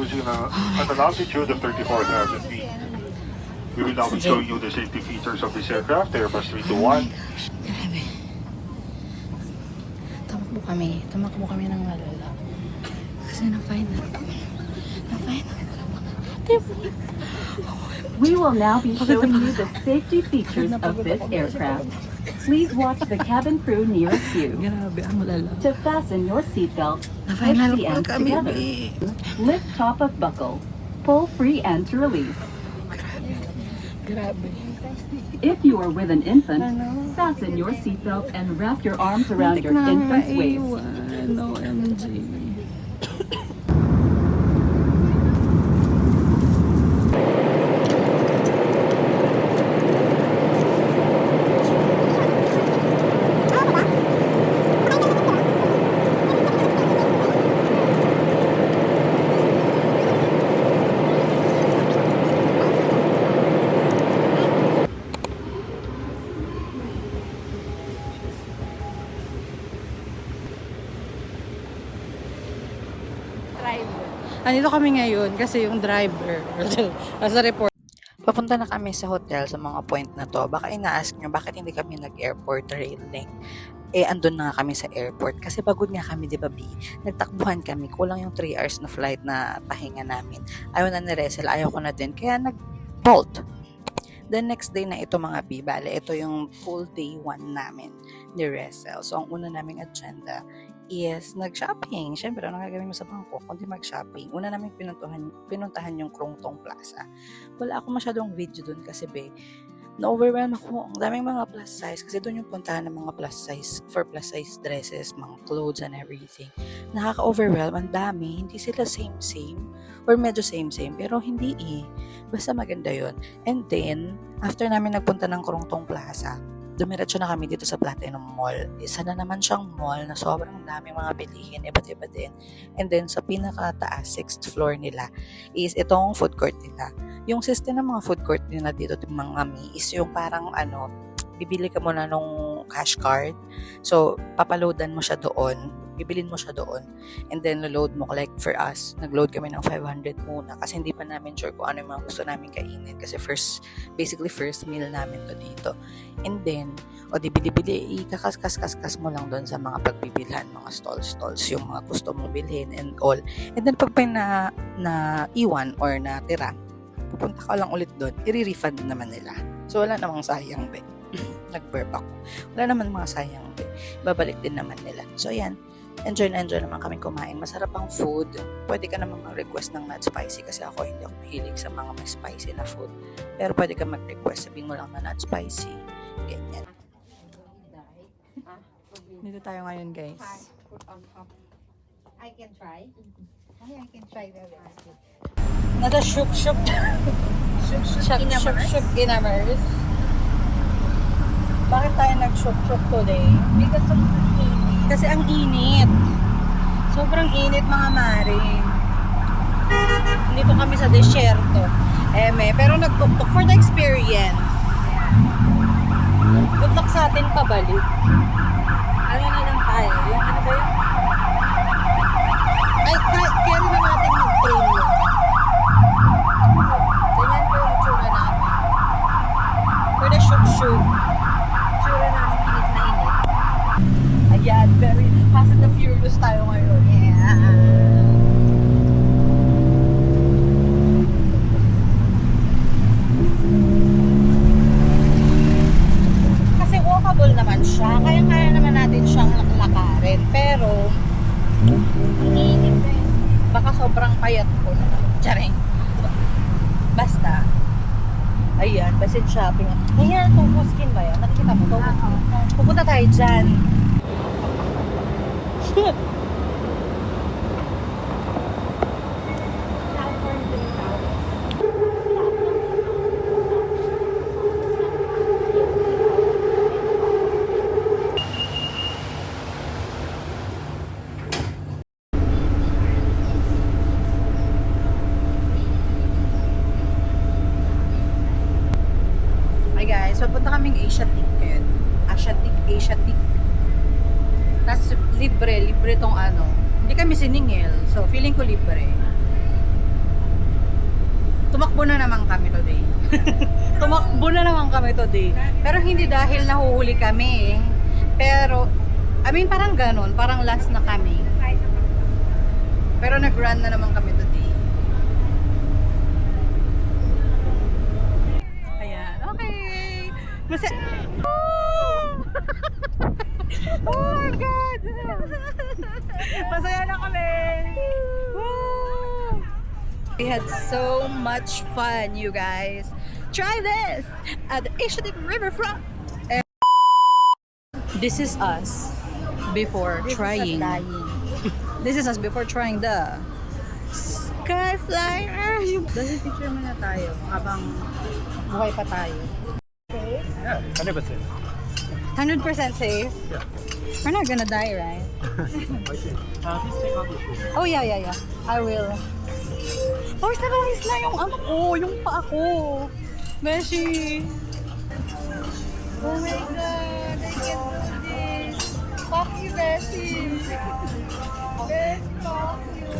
cruising at an altitude of 34,000 feet. We will now be showing you the safety features of this aircraft, Airbus 321. Grabe. Tumakbo kami ng malala. Kasi na-final ko. We will now be showing you the safety features of this aircraft. Please watch the cabin crew nearest you. Grabe, ang lala. To fasten your seatbelt, push Na-final the ko ends kami, together. be. Lift top of buckle. Pull free end to release. Grabe. If you are with an infant, fasten your seatbelt and wrap your arms around your infant's waist. OMG. Andito kami ngayon kasi yung driver nasa report. Papunta na kami sa hotel sa mga point na to. Baka ina-ask nyo, bakit hindi kami nag-airport railing? Andun na nga kami sa airport. Kasi pagod nga kami, di ba, B? Nagtakbuhan kami. Kulang yung 3 hours na flight na pahinga namin. Ayaw na ni Ressel, ayaw ko na din. Kaya nag-bolt. The next day na ito mga B, bale, ito yung full day 1 namin ni Ressel. So, ang una naming agenda is nag-shopping. Siyempre, ano gagawin mo sa bangko kundi mag-shopping? Una namin pinuntahan yung Krungtong Plaza. Wala ako masyadong video dun kasi na-overwhelm ako. Ang daming mga plus size kasi doon yung puntahan ng mga plus size dresses, mga clothes and everything. Nakaka-overwhelm. Ang dami. Hindi sila same or medyo same pero hindi Basta maganda yon. And then, after namin nagpunta ng Krungtong Plaza, dumiretso na kami dito sa Platinum Mall. Isa na naman siyang mall na sobrang daming mga bilihin, iba't iba din. And then, sa pinakataas, 6th floor nila, is itong food court nila. Yung system ng mga food court nila dito, mga mi, is yung parang bibili ka muna nung cash card. So, papaloadan mo siya doon. Bibilin mo siya doon. And then, load mo. Like for us, nag-load kami ng 500 muna kasi hindi pa namin sure kung ano yung mga gusto namin kainin. Kasi basically first meal namin to dito. And then, bili-bili, ikakas-kas mo lang doon sa mga pagbibilhan, mga stalls, yung mga gusto mong bilhin and all. And then, pag na iwan or natira, pupunta ka lang ulit doon, i-refund naman nila. So, wala namang sayang, be. Nag-burp ako. Wala naman mga sayang, be. Babalik din naman nila. So, ayan. Enjoy naman kami kumain. Masarap ang food. Pwede ka naman mag-request ng not spicy kasi hindi ako mahilig sa mga may spicy na food. Pero pwede ka mag-request. Sabihin mo lang na not spicy. Ganyan. Dito tayo ngayon, guys. I can try. I can try the recipe. Nada shook inamers. Bakit tayo nag-shook today? Because of the heat. Kasi ang init. Sobrang init mga mare. Dito kami sa desierto. Pero nagtuktok for the experience. Good luck sa atin pabalik. Ano na lang tayo? Yung ano ba yun? Ay, carry na natin mag-train yun. Ganyan po yung tsura namin. For the shook. Tsura namin init na init. Ayan, very Fast and the Furious tayo ngayon. Yeah. Kasi walkable naman siya. Kaya naman natin siyang lakarin. Pero, Init na yun. baka sobrang payat ko. Charing. Basta. Ayan, basin shopping. Ayan, Togo Skin ba yan? Nakikita mo, Togo Skin. Pupunta tayo dyan. Hi guys, papunta kaming Asiatic ngayon. Asiatic. Tapos libre tong ano. Hindi kami siningil. So, feeling ko libre. tumakbo na naman kami today. Tumakbo na naman kami today. Pero hindi dahil nahuhuli kami. Pero, I mean, parang ganun. Parang last na kami. Pero nag-run na naman kami today. Ayan. Okay. Oh my God! Masaya na kami! Woo! We had so much fun, you guys. Try this at the Asiatic Riverfront. And this is us before trying. This is us before trying the Sky Flyer. Dahil picture muna tayo habang buhay pa tayo. Yeah, 100%. 100% safe? Yeah. We're not gonna die, right? Please take off your shoes. Oh, yeah. I will. Oh, stabilize na yung ano ko, yung paa ko. Beshi. Oh my God, I can do this. Fuck you, Beshi. Beshi, fuck you.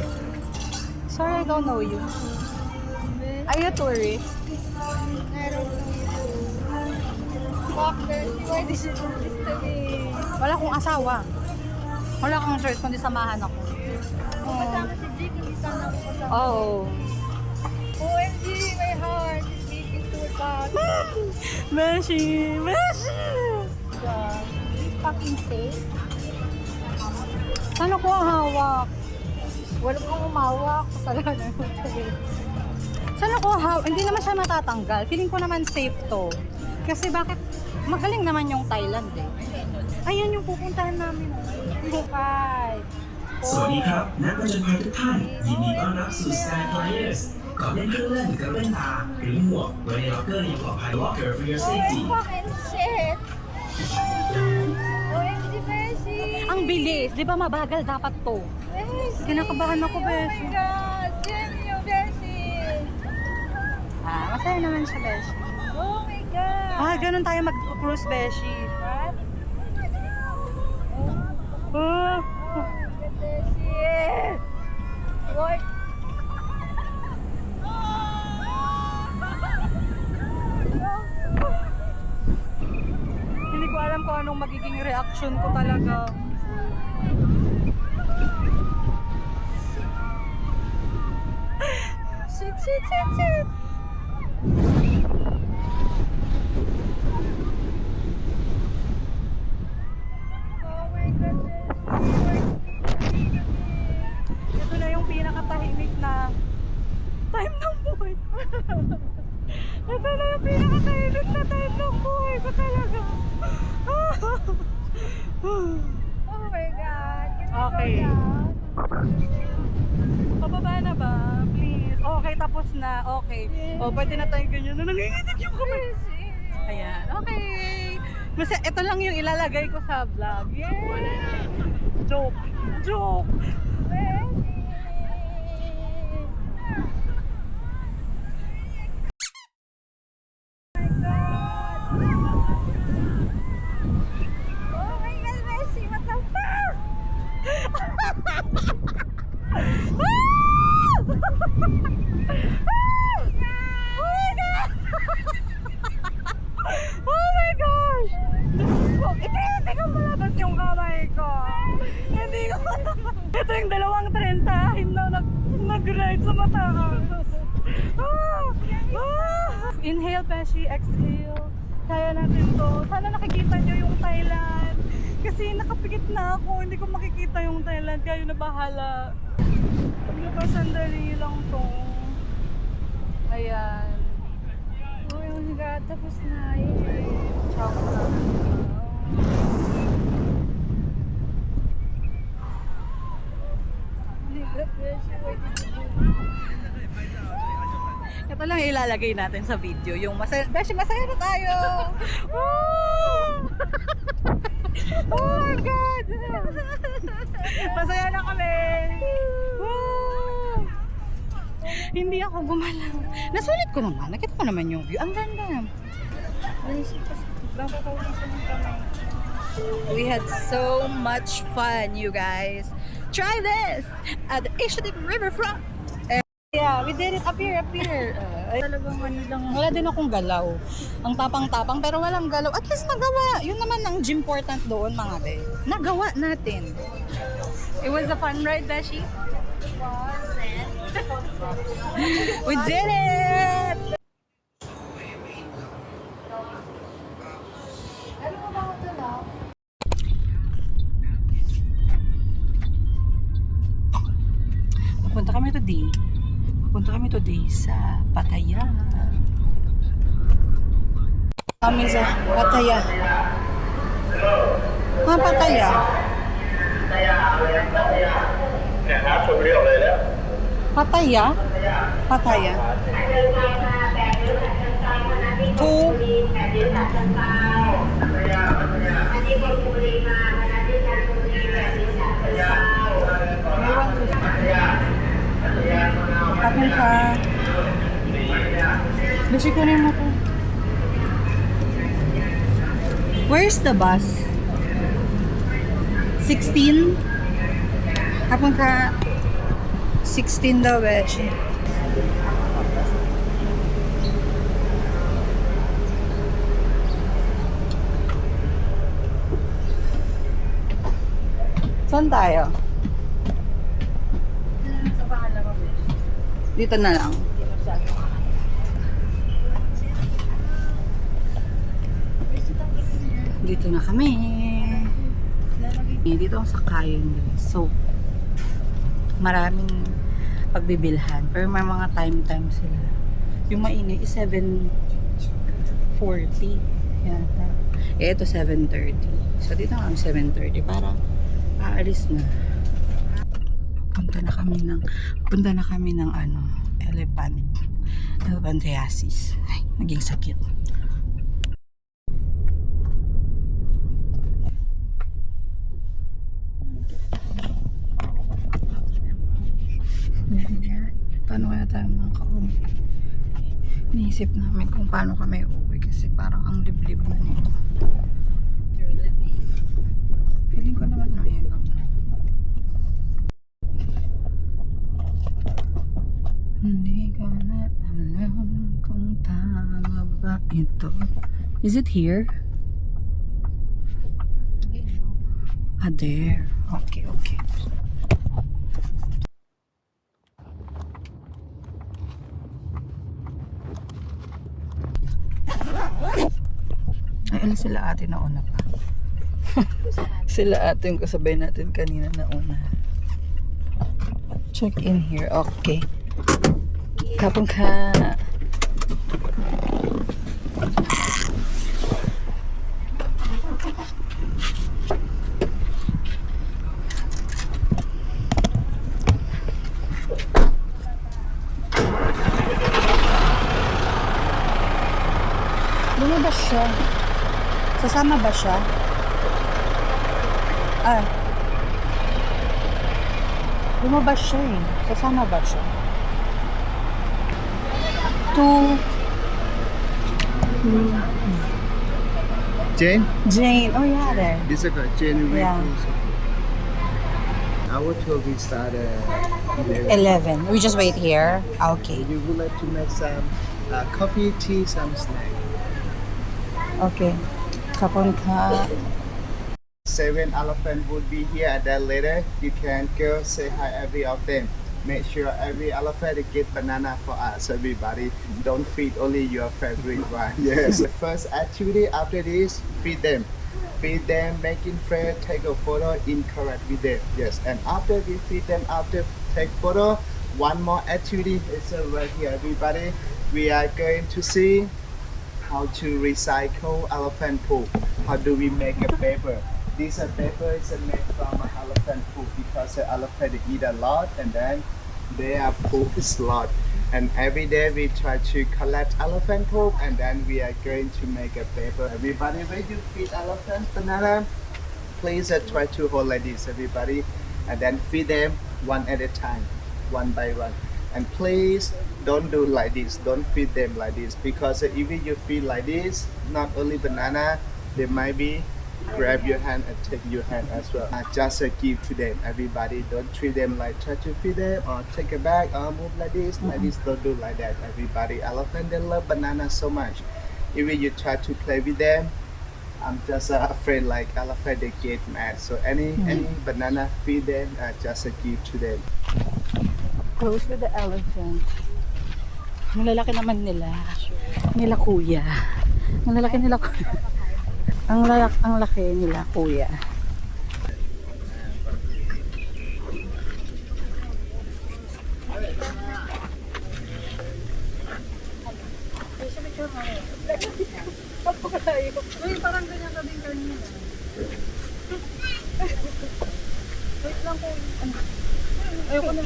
Sorry, I don't know you. Are you a tourist? I don't know you. Fuck, Beshi. Why did you do this to me? Wala akong asawa. Wala akong choice kundi samahan ako. Kasama si Jake, hindi sana ako kasama. Oh. OMG, my heart is beating too fast. Beshi! God, is fucking safe? Saan ako ang hawak? Wala kong umawak. Kasalanan mo tuloy. Saan ako ang hawak? Hindi naman siya matatanggal. Feeling ko naman safe to. Kasi bakit? Magaling naman yung Thailand eh. Ayan yung pupuntahan namin. Bukay. สวัสดีครับนักผจญภัยทุกท่านยินดีต้อนรับสู่ Sky Flyers ก่อนเล่นเครื่องเล่นหรือกระเล่นตาหรือหมวกไว้ในล็อกเกอร์อย่างปลอดภัย Locker for your safety Fucking shit. OMG, Beshi. Ang bilis. Di ba mabagal dapat to? Beshi. Kinakabahan ako, Oh Beshi. my God. Genio, Beshi. Masaya naman siya, Beshi. Oh my God. Ganun tayo mag-cruise, Beshi. What? Ah. Beshi. What? Hindi ko alam kung anong magiging reaction ko talaga. Shit. Oh my God, Beshi. Ito na yung pinakatahimik na time ng buhay ko. Ito na yung pinakatahimik na time ng buhay ko talaga. Oh my God. Can we Okay. go down? Pababa na ba? Please. Okay, tapos na. Okay. O, pwede na tayo ganyan. Nanginginig yung kamay. Ayan. Okay. Basta ito lang yung ilalagay ko sa vlog. Yeah. Joke. Oh my God, Beshi, what the fuck? Oh my gosh! Hindi ko malabas yung kamay ko. Hindi ko malabas. Ito yung 2:30 na nag-ride sa mataas. Inhale, Beshi. Exhale. Kaya natin to. Sana nakikita nyo yung Thailand. Kasi nakapikit na ako. Hindi ko makikita yung Thailand. Kayo na bahala. Diba, sandali lang to. Ayan. Oh my God, tapos na eh. Ciao na. Ito lang ilalagay natin sa video. Yung masaya. Beshi, masaya na tayo! Oh my God! Masaya na kami! Woo! Hindi ako gumalaw. Nasulit ko naman. Nakita ko naman yung view. Ang ganda. We had so much fun, you guys. Try this at the Asiatic Riverfront. Yeah, we did it. Up here, up here. Talagang ano lang. Wala din akong galaw. Ang tapang-tapang pero walang galaw. At least nagawa. Yun naman ang important doon mga be. Nagawa natin. It was a fun ride, Beshi. We did it! Punta kami today sa Pattaya. Kami sa Pattaya. Pattaya. Pattaya? Pattaya. To Kapag ka Basi kunin mo ko. Where's the bus? 16? Kapag ka 16 daw, Beshi. Saan tayo? Dito na lang. Dito na kami. Dito ang sakayan. So, maraming pagbibilhan. Pero may mga time sila. Yung maingay is 7:40 yata. Ito 7:30. So, dito kami 7:30 para aalis na. Punta na kami ng elephantiasis. Ay, naging sakit. Paano kaya tayo makauwi? Naisip namin kung paano kami uuwi kasi parang ang liblib na nito. Feeling ko naman mahirap. Hindi ko na alam kung tama ba ito. Is it here? There. Okay. Ay, alam sila ate na una pa. Sila ate yung kasabay natin kanina na una. Check in here. Okay. Kapag ka lumabas siya. Sasama ba siya? Ay. Lumabas siya eh. Sasama ba siya? Jane? Oh yeah, there. This is Jane. Yeah. Our tour will start at 11. We just wait here. Okay. We would like to make some coffee, tea, some snack. Okay. Kapag ka 7 elephant would be here at that later. You can go say hi every of them. Make sure every elephant get banana for us, everybody. Don't feed only your favorite one. Yes. The first activity after this, feed them. Feed them, making friends, take a photo, interact with them. Yes. And after we feed them, after take photo, one more activity is right here, everybody. We are going to see how to recycle elephant poop. How do we make a paper? This paper is made from elephant poop because the elephant eat a lot and then their poop is a lot. And every day we try to collect elephant poop and then we are going to make a paper. Everybody, when you feed elephant banana, please try to hold like this, everybody, and then feed them one at a time, one by one. And please don't do like this. Don't feed them like this because if you feed like this, not only banana, there might be grab your hand and take your hand as well. Just give to them. Everybody don't treat them like try to feed them or take a bag or move like this. Like this, don't do like that. Everybody, elephant, they love banana so much. Even you try to play with them, I'm just afraid like elephant they get mad. So any banana feed them, just give to them. Close with the elephant. Ang lalaki naman nila kuya. Ang lalaki nila kuya. Ang laki nila kuya. Uy, parang ganyan ka din kanina. Wait lang po. Ayoko na.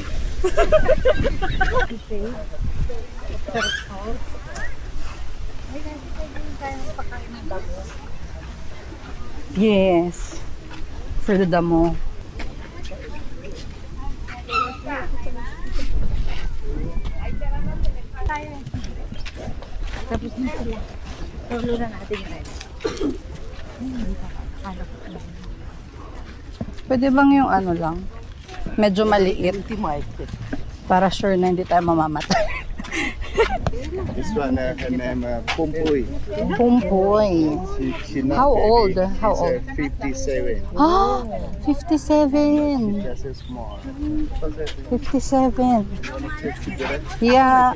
Ay, kasi pwede yung tayo pakain ng damo. Yes. For the damo. Tapos na sila. Tulo na natin yun. Pwede bang yung ano lang? Medyo maliit. Para sure na hindi tayo mamamatay. This one, her name Pumpui. Pumpoy. She not How baby. old? How She's, old? 57. Ah, 57. Just small. 57. Take together. Yeah.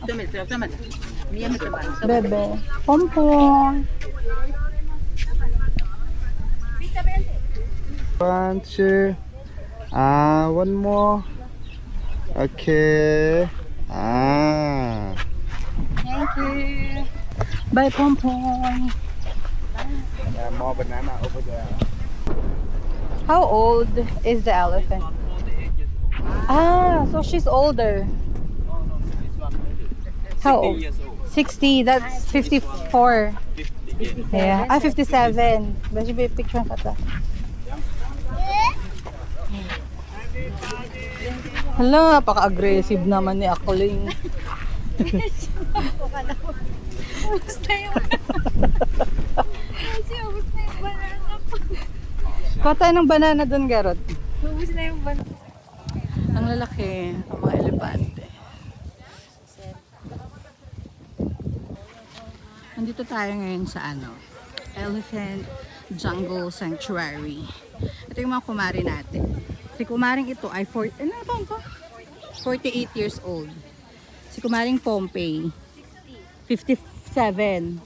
Bebe. Pumpoy. 1, 2. One more. Okay. Thank you. Bye, Pumpoy. More banana over there. How old is the elephant? Ah, so she's older. How old? 60. That's 54. Yeah. 57. Beshi be picture ka ta. Hala, napaka-aggressive naman ni Akling. Ubus na yung... Kasi ubus na yung banana ko. Kuha tayo ng banana dun, Garot. Ubus na yung banana. Ang lalaki, ang mga elepante. Nandito tayo ngayon sa Elephant Jungle Sanctuary. Ito yung mga kumari natin. Si kumaring ito ay 48 years old. Si kumaring Pompey, 57.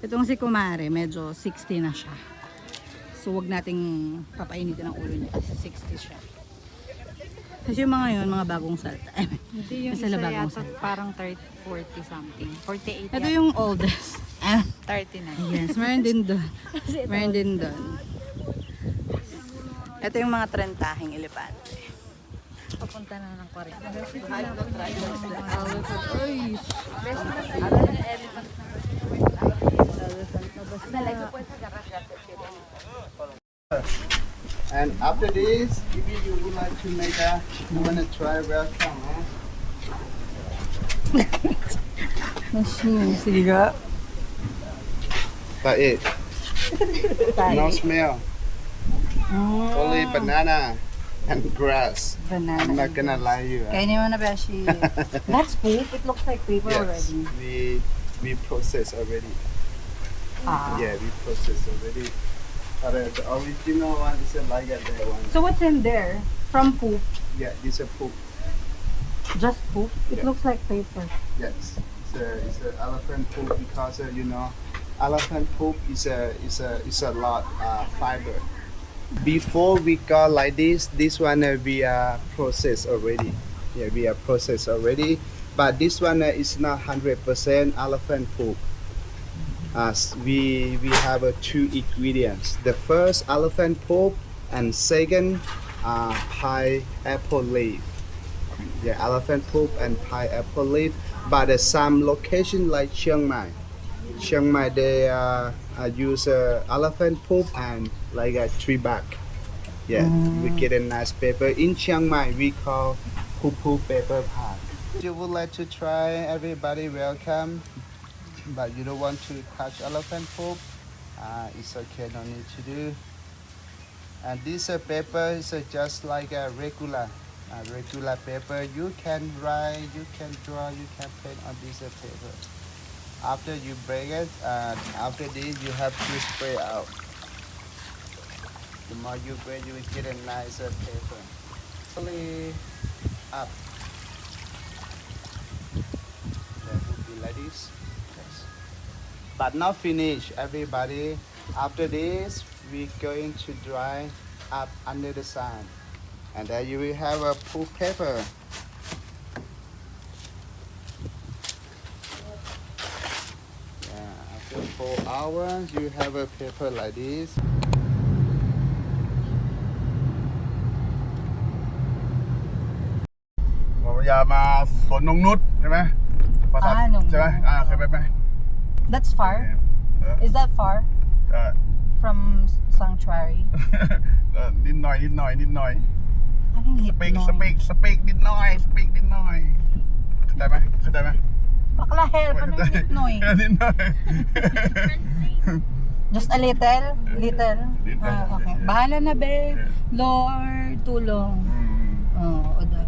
Itong si kumare, medyo 60 na siya. So, wag nating papainitin ang ulo niya kasi 60 siya. Kasi yung mga yun, mga bagong salta. Hindi yung Sila isa bagong yata salta. parang 40 something. 48 Ito yung oldest. 39. Yes, meron din doon. Meron din doon. Ito yung mga trentahing elepante. Papunta na ng 40. And after this, if you would like to make you want to try welcome, Siga. But no smell, only banana and grass. I'm Banana. not gonna lie you. Kainin mo na, Beshi. That's poop. It looks like paper Yes, already. we process already. Ah. Yeah, we process already. But the original one is like that one. So what's in there? From poop? Yeah, this a poop. Just poop? It Yeah. looks like paper. Yes, it's a elephant poop because you know, elephant poop is a lot fiber. Before we got like this one we are processed already. Yeah, we are processed already. But this one is not 100% elephant poop. As we have two ingredients. The first elephant poop and second pineapple leaf. Yeah, elephant poop and pineapple leaf. But some location like Chiang Mai, they use elephant poop and like a tree bark. Yeah, we get a nice paper. In Chiang Mai, we call Pupu paper park. You would like to try? Everybody welcome. But you don't want to touch elephant poop? It's okay, no need to do. And this paper is just like a regular paper. You can write, you can draw, you can paint on this paper. After you break it, after this you have to spray out. The more you break, you will get a nicer paper. Fully up. That would be like this. Yes. But not finished, everybody. After this, we're going to dry up under the sun. And then you will have a pulp paper. Yeah, after 4 hours, you have a paper like this. That's far? Is that far from sanctuary? นิดหน่อย Anong hit speak น้อย นิดหน่อยเข้าใจไหม Bakla help, anong hit noy? นิดหน่อย Just a little? Little? Little. Ah, okay. Bahala na be. Lord, tulong. Oo, oda.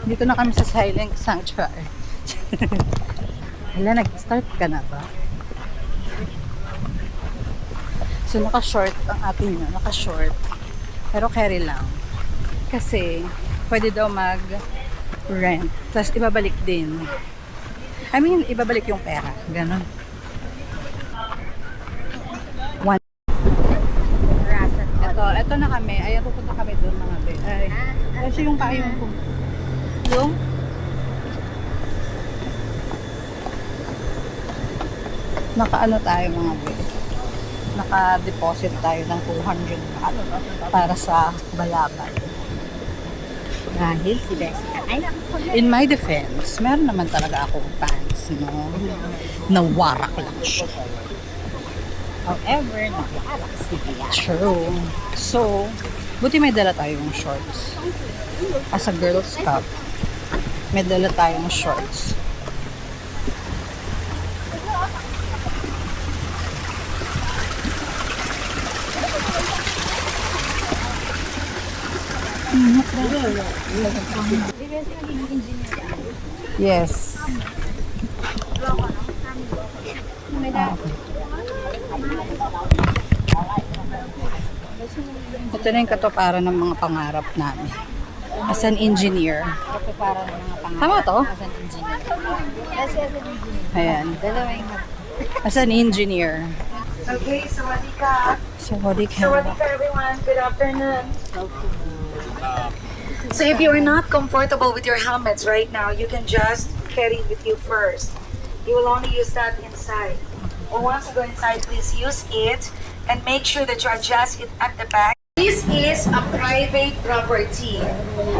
Dito na kami sa Silent Sanctuary. Hala, nag-start ka na ba? So, naka-short ang atin nyo. Naka-short. Pero carry lang. Kasi, pwede daw mag-rent. Tapos, ibabalik din. I mean, ibabalik yung pera. Ganon. Ito na kami. Ayan, pupunta kami doon mga be. Ay, kasi yung payong ko. Yung? Naka-ano tayo mga be. Naka-deposit tayo ng 200 para sa balaban. Dahil si Bessie, in my defense, meron naman talaga akong pants, no? Nawarak lang siya. However, nakiarak siya. True. So, buti may dala tayong shorts. As a Girl Scout, may dala tayong shorts. Yes. Ito na yung katuparan ng mga pangarap namin. As an engineer. Para ng mga pangarap. Tama to? As an engineer. Yes, as an engineer. Ayan. Dalawa yung As an engineer. Okay, sawadee ka. Sawadee ka. Sawadee ka, everyone. Good afternoon. So if you are not comfortable with your helmets right now, you can just carry it with you first. You will only use that inside. Or once you go inside, please use it and make sure that you adjust it at the back. This is a private property.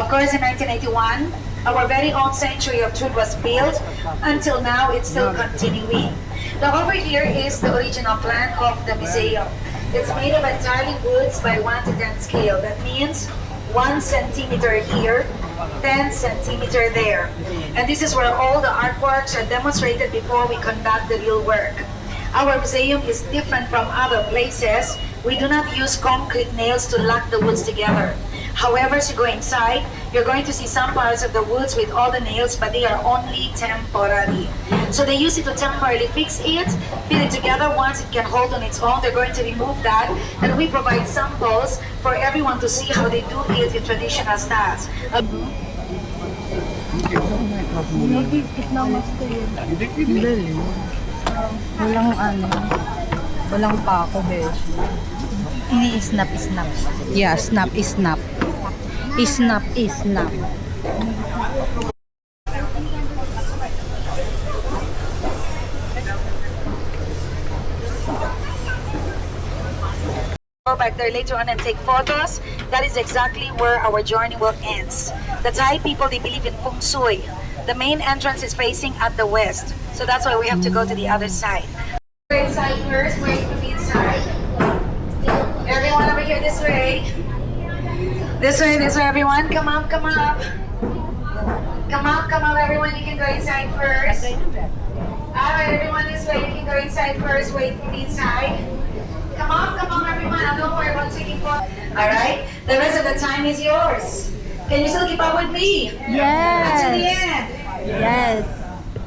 Of course, in 1981, our very own Century of Truth was built. Until now, it's still continuing. Now over here is the original plan of the museum. It's made of entirely woods by 1 to 10 scale. That means 1 centimeter here, 10 centimeter there. And this is where all the artworks are demonstrated before we conduct the real work. Our museum is different from other places. We do not use concrete nails to lock the woods together. However, as you go inside, you're going to see some parts of the woods with all the nails, but they are only temporary. So they use it to temporarily fix it, fit it together. Once it can hold on its own, they're going to remove that, and we provide samples for everyone to see how they do it in traditional styles. Walang ano. Walang pako, besh. Ini-snap. Yeah, snap. Snap. Go back there later on and take photos. That is exactly where our journey will end. The Thai people, they believe in feng shui. The main entrance is facing at the west, so that's why we have to go to the other side. We're inside first. Wait for me inside. Everyone over here this way. This way, everyone. Come up. Come up, everyone. You can go inside first. Alright, everyone this way. You can go inside first. Wait for me inside. Come on, everyone. Don't worry about taking photos. Alright? The rest of the time is yours. Can you still keep up with me? Yes. Up to the end. Yes.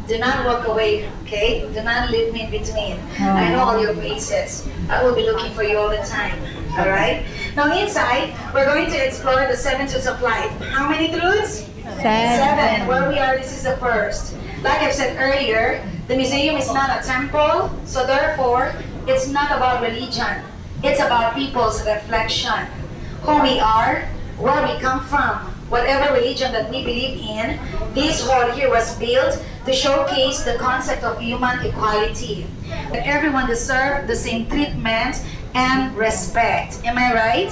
Do not walk away, okay? Do not leave me in between. I know all your faces. I will be looking for you all the time. Alright? Now inside, we're going to explore the 7 truths of life. How many truths? 7. Where we are, this is the first. Like I've said earlier, the museum is not a temple, so therefore, it's not about religion. It's about people's reflection. Who we are, where we come from, whatever religion that we believe in, this hall here was built to showcase the concept of human equality. That everyone deserves the same treatment and respect. Am I right?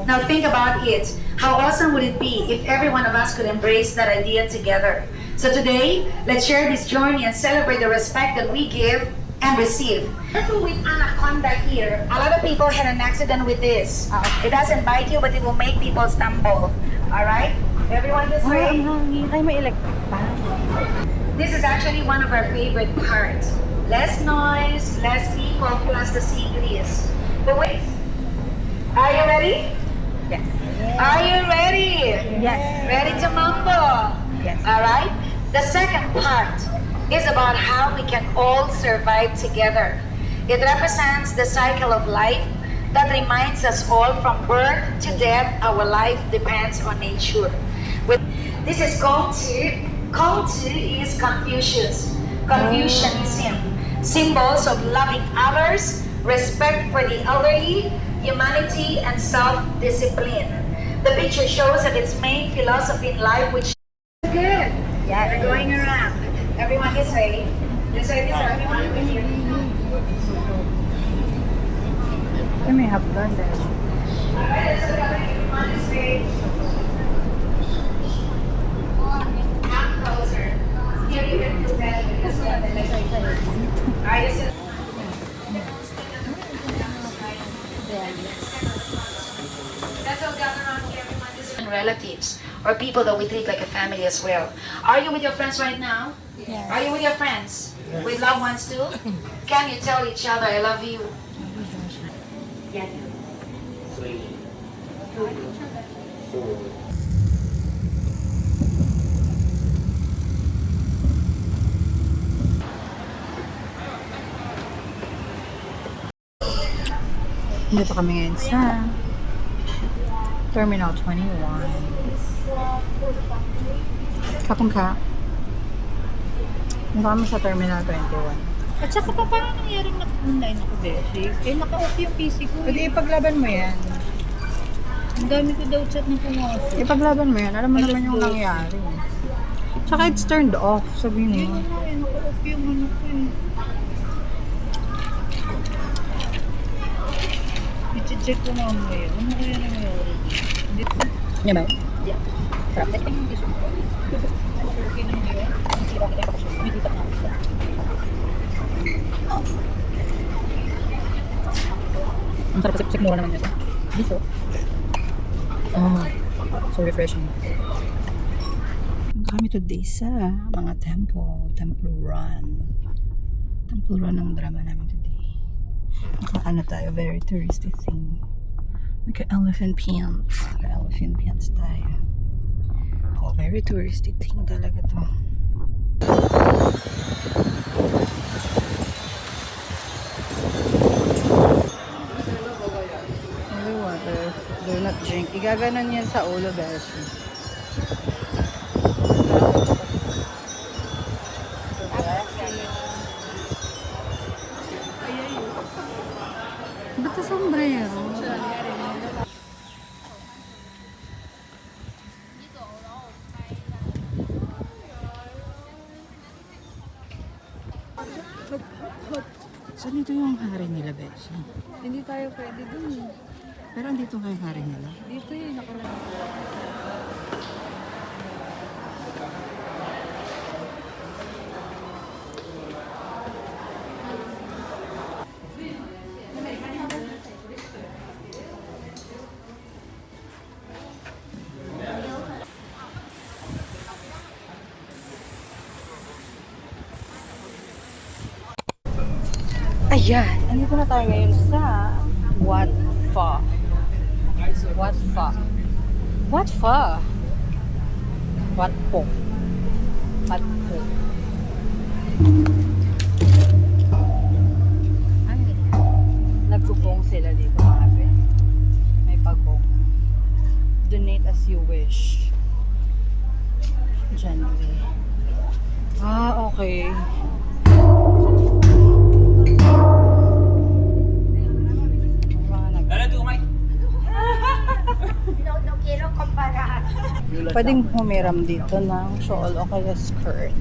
Now think about it. How awesome would it be if every one of us could embrace that idea together? So today, let's share this journey and celebrate the respect that we give and receive. With anaconda here, a lot of people had an accident with this. It doesn't bite you, but it will make people stumble. Alright? Everyone this way? Ay, may electric pa. This is actually one of our favorite parts. Less noise, less people, plus the sea breeze. But wait, are you ready? Yes. Are you ready? Yes. Ready to mumble? Yes. Alright? The second part is about how we can all survive together. It represents the cycle of life that reminds us all from birth to death, our life depends on nature. This is Kongzi. Kongzi is Confucianism. Symbols of loving others, respect for the elderly, humanity, and self-discipline. The picture shows that its main philosophy in life, which is good. Yes. We're going around. Everyone this way. This way, everyone. Ay, may hapgan dahil. Alright, let's look at everyone this way. Come closer. Here you can do that. This one, the next one. Alright, this is... Let's all gather around here, everyone. This is relatives or people that we treat like a family as well. Are you with your friends right now? Yes. Are you with your friends? With loved ones too? Can you tell each other, I love you? Yeah. Dito kami ngayon sa Terminal 21. Kapag ka. Dito kami sa Terminal 21. At saka pa, paano nangyaring naka-online ako, Beshi? Eh, naka-off yung PC ko. Pwede ipaglaban mo yan. Ang dami ko daw chat na pumasok. Ipaglaban mo yan. Alam mo naman yung nangyari. Tsaka it's turned off. Sabihin Hindi mo. nga eh, naka-off yung ano ko eh. I-check ko mamaya. Ano kaya nangyari? Hindi ko. Yan ba? Yeah. Sarap. Okay lang yun. May titak na ako. Ang sarap kasi mura naman yun. Dito. Oh, so refreshing. Kami today sa mga temple run. Temple run ang drama namin today. Naka-ano tayo, very touristy thing. Naka-elephant pants. Naka-elephant pants tayo. Oh, very touristy thing talaga to. Holy water. Do not drink. Igaganon yan sa ulo, Beshi. Ba't sa sombrero? So, dito yung hari nila, Beshi. Hindi tayo pwede dun eh. Pero andito kayo hari nila. Dito eh, nakalagay. Ayan, andito na tayo ngayon sa Wat Pho. Wat Pho. Wat Pho. Wat Po. Wat Po. Ay, nagbubong sila dito mga be. May pagong. Donate as you wish. January. Ah, okay. Pwedeng humiram dito ng shawl o kaya skirt.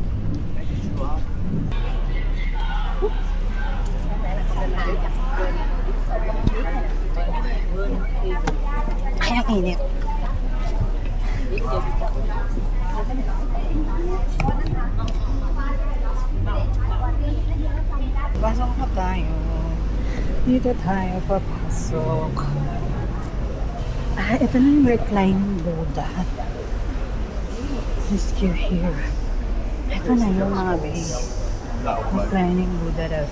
Ay, ang init. Pasok na tayo. Dito tayo papasok. Ah, ito na yung reclining Buddha. Rescue here. Ito na yung mga base. Reclining Buddha daw.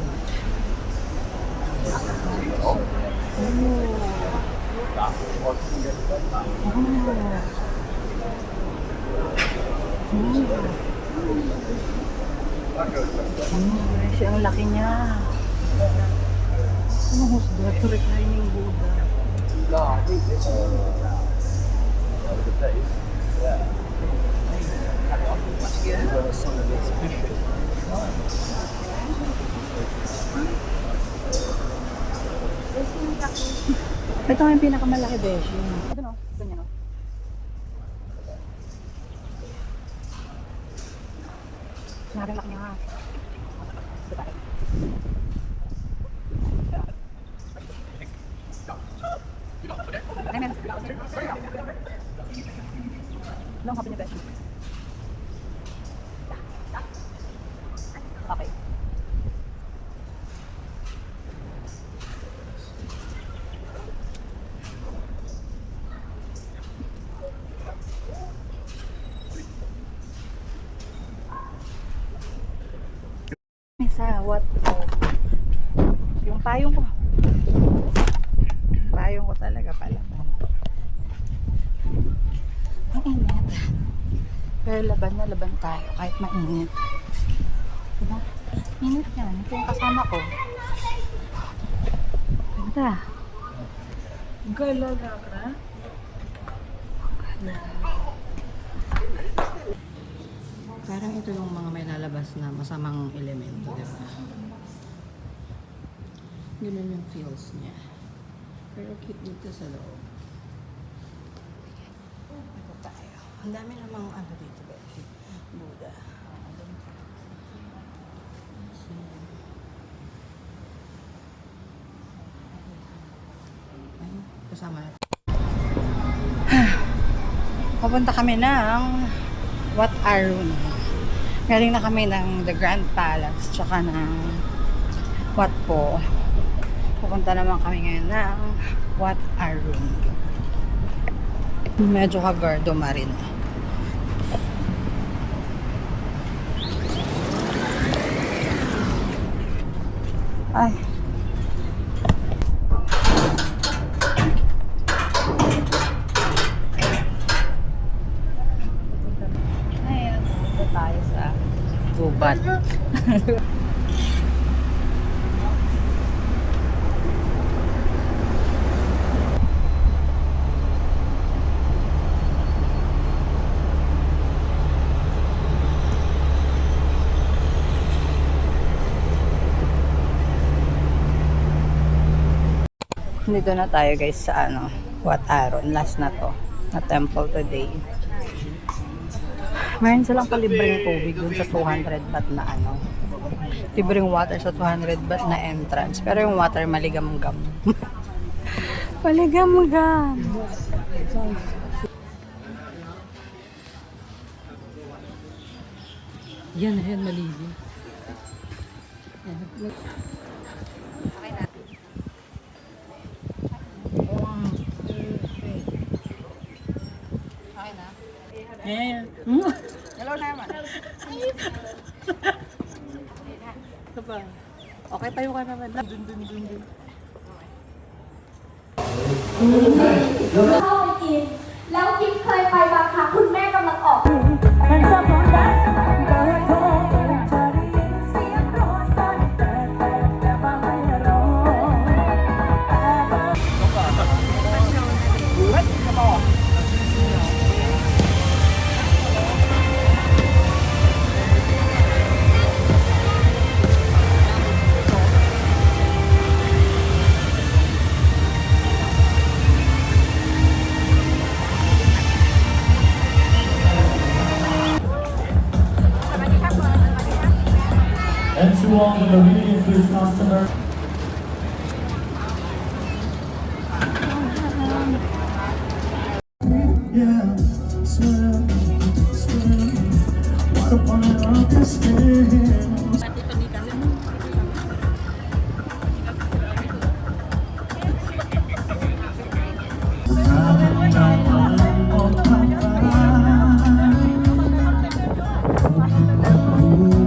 Siya ang laki niya. Ano husga? Ito reclining Buddha. Ito nga yung pinakamalaki beshi. Ito no, ganyan no. Nagalak niya. Ito tayo. Long hapon yung beshi. Okay. Sa Wat Pho. Yung payong ko. Payong ko talaga pala. Ang init. Pero laban na laban tayo kahit mainit. Diba? Init yan. Ito yung kasama ko. Ganda. Galaga ka? Parang ito yung mga may lalabas na masamang elemento, di ba? Ganun yung feels niya. Pero cute dito sa loob. Ito tayo. Ang dami namang ano dito, Becky. Buddha. Ay, kasama natin. Papunta kami ng Wat Arun. Galing na kami ng The Grand Palace tsaka ng Wat Pho. Pupunta naman kami ngayon ng Wat Arun. Medyo kagardo marin. Ay. Tayo sa gubat. Dito na tayo guys sa Wat Arun. Last na to. Na temple today. Mayroon silang palibreng tubig dun sa 200 baht na libreng water sa 200 baht na entrance. Pero yung water maligam-gam. Maligam-gam. Yan, maligam. Yan. Okay na. Okay na. Yeah. Hello naman. Ito ba? Okay, tayo ka naman. Dun. เข้าไปกิน แล้วกินเคยไปบางครั้งคุณแม่กำลังออก And to all the Meridian Foods customers. Yeah, swim. What a fun of this game.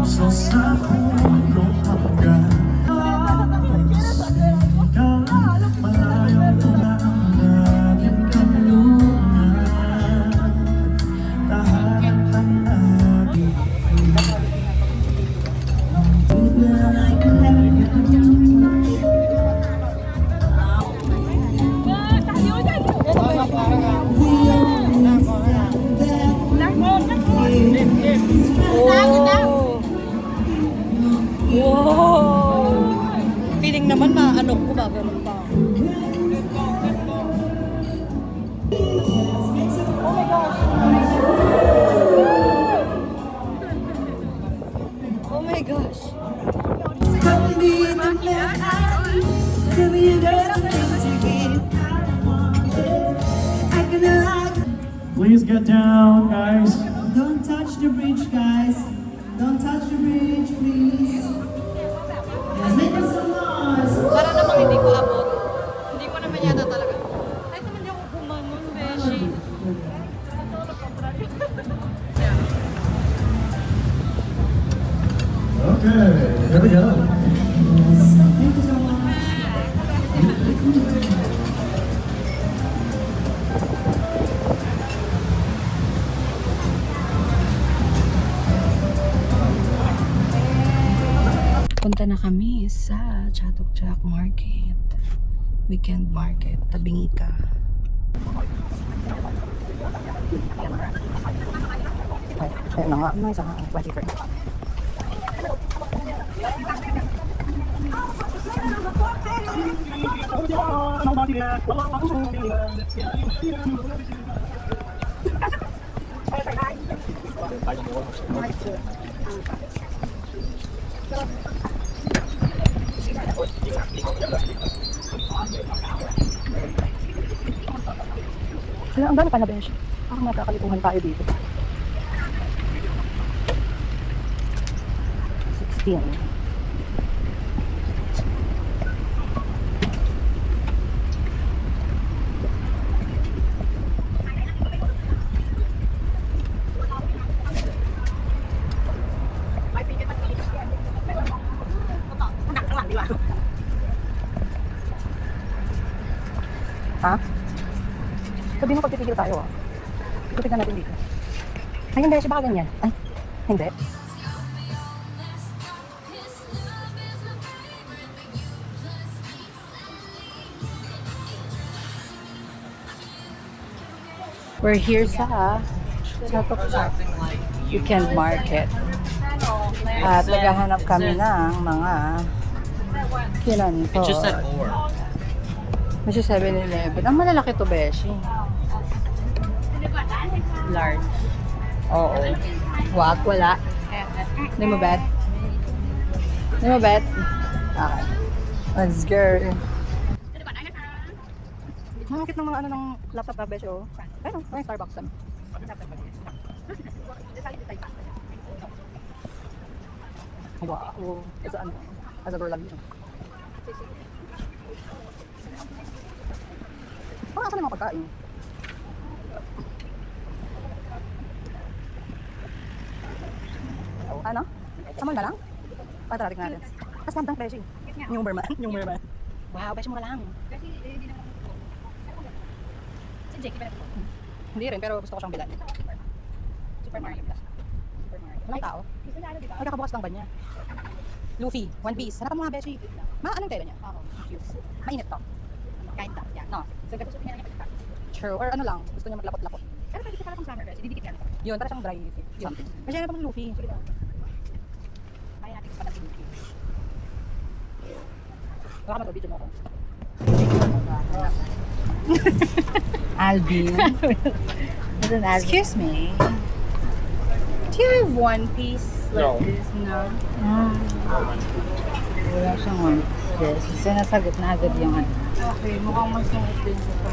So Wow! Feeling naman maanok ko ba? Ganun pa. Oh my gosh! please get down, guys. Don't touch the bridge, guys. Don't touch the bridge, please. Yes, make some noise. Para namang hindi ko abot. Hindi ko naman yata talaga. Kahit naman di ako bumangon, beshi. Okay, here we go. Thank you so much. Punta na kami sa Chatuchak Market. Weekend Market. Tabing Ika. Ayun na nga. May isa nga. 23. Wala, ang dami pa na bench. Parang magkakalituhan tayo dito. 16. Ha? Sabihin mo pagpipigil tayo ah. Tignan natin dito. Ay hindi, siya baka ganyan. Ay, hindi. We're here sa Chatuchak Weekend Market. At naghahanap kami ng mga kinanto. May 7-Eleven. Ang malalaki to, Beshi. Large. Oo. Wag, wala. Hindi mo bet? Hindi mo bet? Okay. Let's go. Nakakit ng mga ano ng laptop na, Beshi, oh. Ayun, may Starbucks naman. Wow. Ito ano? Asa girl lang dito. Parang asan yung mga pagkain? Ano? Samol na lang? Patarating natin. Tapos lang, Beshi. Yung Burman. Yung Burman. Wow, beshi mura lang. Si Jackie ba? Hindi rin, pero gusto ko siyang bilan. Super Mario Bros. Super Mario. Walang tao. Gusto na ano, di ba? Ay, kakabukas lang ba niya? Luffy, One Piece. Hanap mo nga, Beshi. Anong tela niya? Oo, cute. Mainit to. Kahit lang, yan. No. So, gusto niya lang yung True. Or ano lang, gusto niya maglapot-lapot. pero pwede ka pala kung summer bros, didikit yan. Yun, para siyang dry fit. Something. Kasi hanap ng Luffy. Sige daw. Kaya natin pa natin yung Baka mag-video mo ako. Alvin. Excuse me. Do you have One Piece like this? No. Wala siyang one. Yes, sinasagot na agad yung ano. Okay, mukhang masungit din sa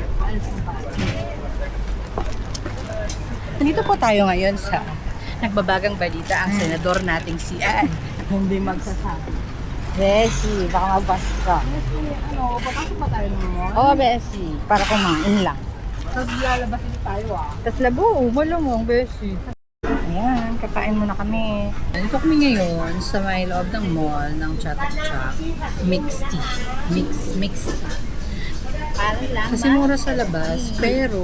Nandito po tayo ngayon sa nagbabagang balita ang senador nating si Ann. Hindi magsasabi. Beshi, baka magbasa ka. Ano, papasok pa tayo ng mall? Oo, Beshi. Para kumain lang. Tapos lalabas din tayo Tapos labo, malamang, Beshi. Ayan, kakain muna kami. Nandito kami ngayon sa may loob ng mall ng Chatak Chak. Mixed tea. Mixed tea. Kasi mura sa labas, pero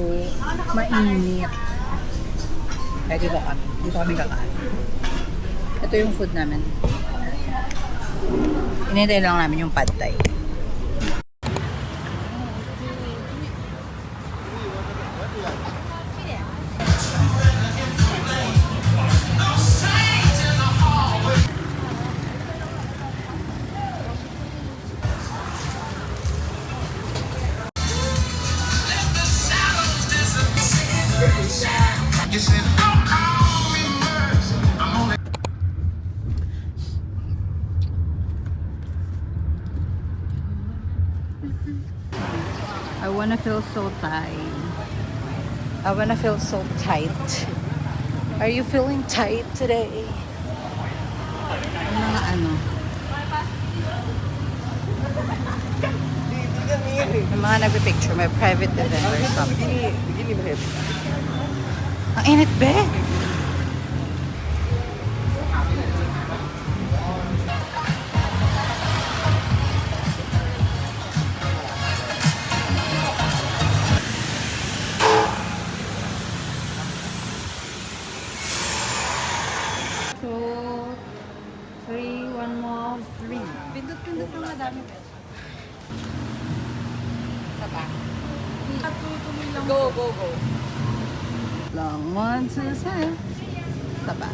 mainit. Kaya dito kami kakain. Ito yung food namin. Inintay lang namin yung pad thai. I wanna feel so tight. I wanna feel so tight. Are you feeling tight today? Yung mga ano. Yung mga nagpipicture, may private event or something. Ang init, be! Pindot-pindot ng madami, be. Go, go, go. Long 1, 2, 3. Saba.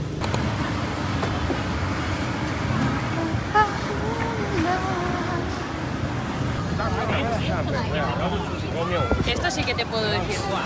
Esto sí que te puedo decir, guau.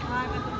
Nakakatuwa